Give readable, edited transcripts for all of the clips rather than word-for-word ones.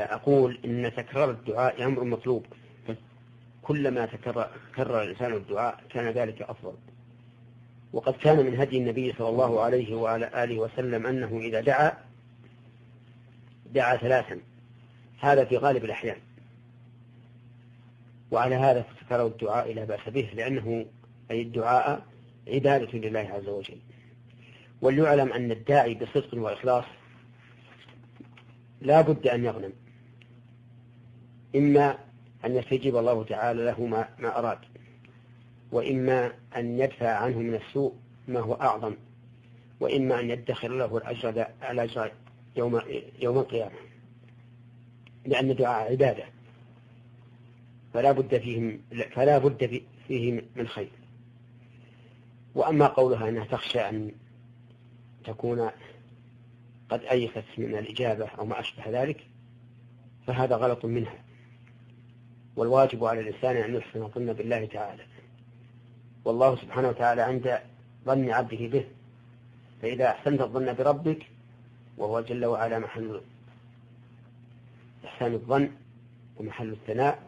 أقول إن تكرار الدعاء أمر مطلوب، كلما كرر الإنسان الدعاء كان ذلك أفضل. وقد كان من هدي النبي صلى الله عليه وعلى آله وسلم أنه إذا دعا 3، هذا في غالب الأحيان. وعلى هذا فتكرر الدعاء لا بأس به، لأنه أي الدعاء عبادة لله عز وجل. وليعلم أن الداعي بصدق وإخلاص لا بد أن يغنم، إما أن يستجيب الله تعالى له ما أراد، وإما أن يدفع عنه من السوء ما هو أعظم، وإما أن يدخر له الأجر يوم القيامة، لأن الدعاء عبادة فلا بد فيه من خير. وأما قولها أنها تخشى أن تكون قد أيست من الإجابة أو ما أشبه ذلك فهذا غلط منها، والواجب على الإنسان أن يحسن الظن بالله تعالى، والله سبحانه وتعالى عند ظن عبده به، فإذا أحسنت الظن بربك وهو جل وعلا محل إحسان الظن ومحل الثناء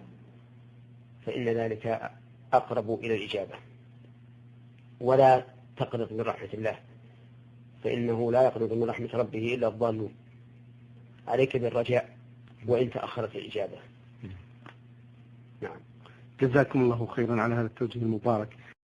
فإن ذلك أقرب إلى الإجابة. ولا تقنط من رحمة الله، فإنه لا يقنط من رحمة ربه إلا الضالون. عليك بالرجاء وإن تأخرت الإجابة. نعم. جزاكم الله خيرا على هذا التوجيه المبارك.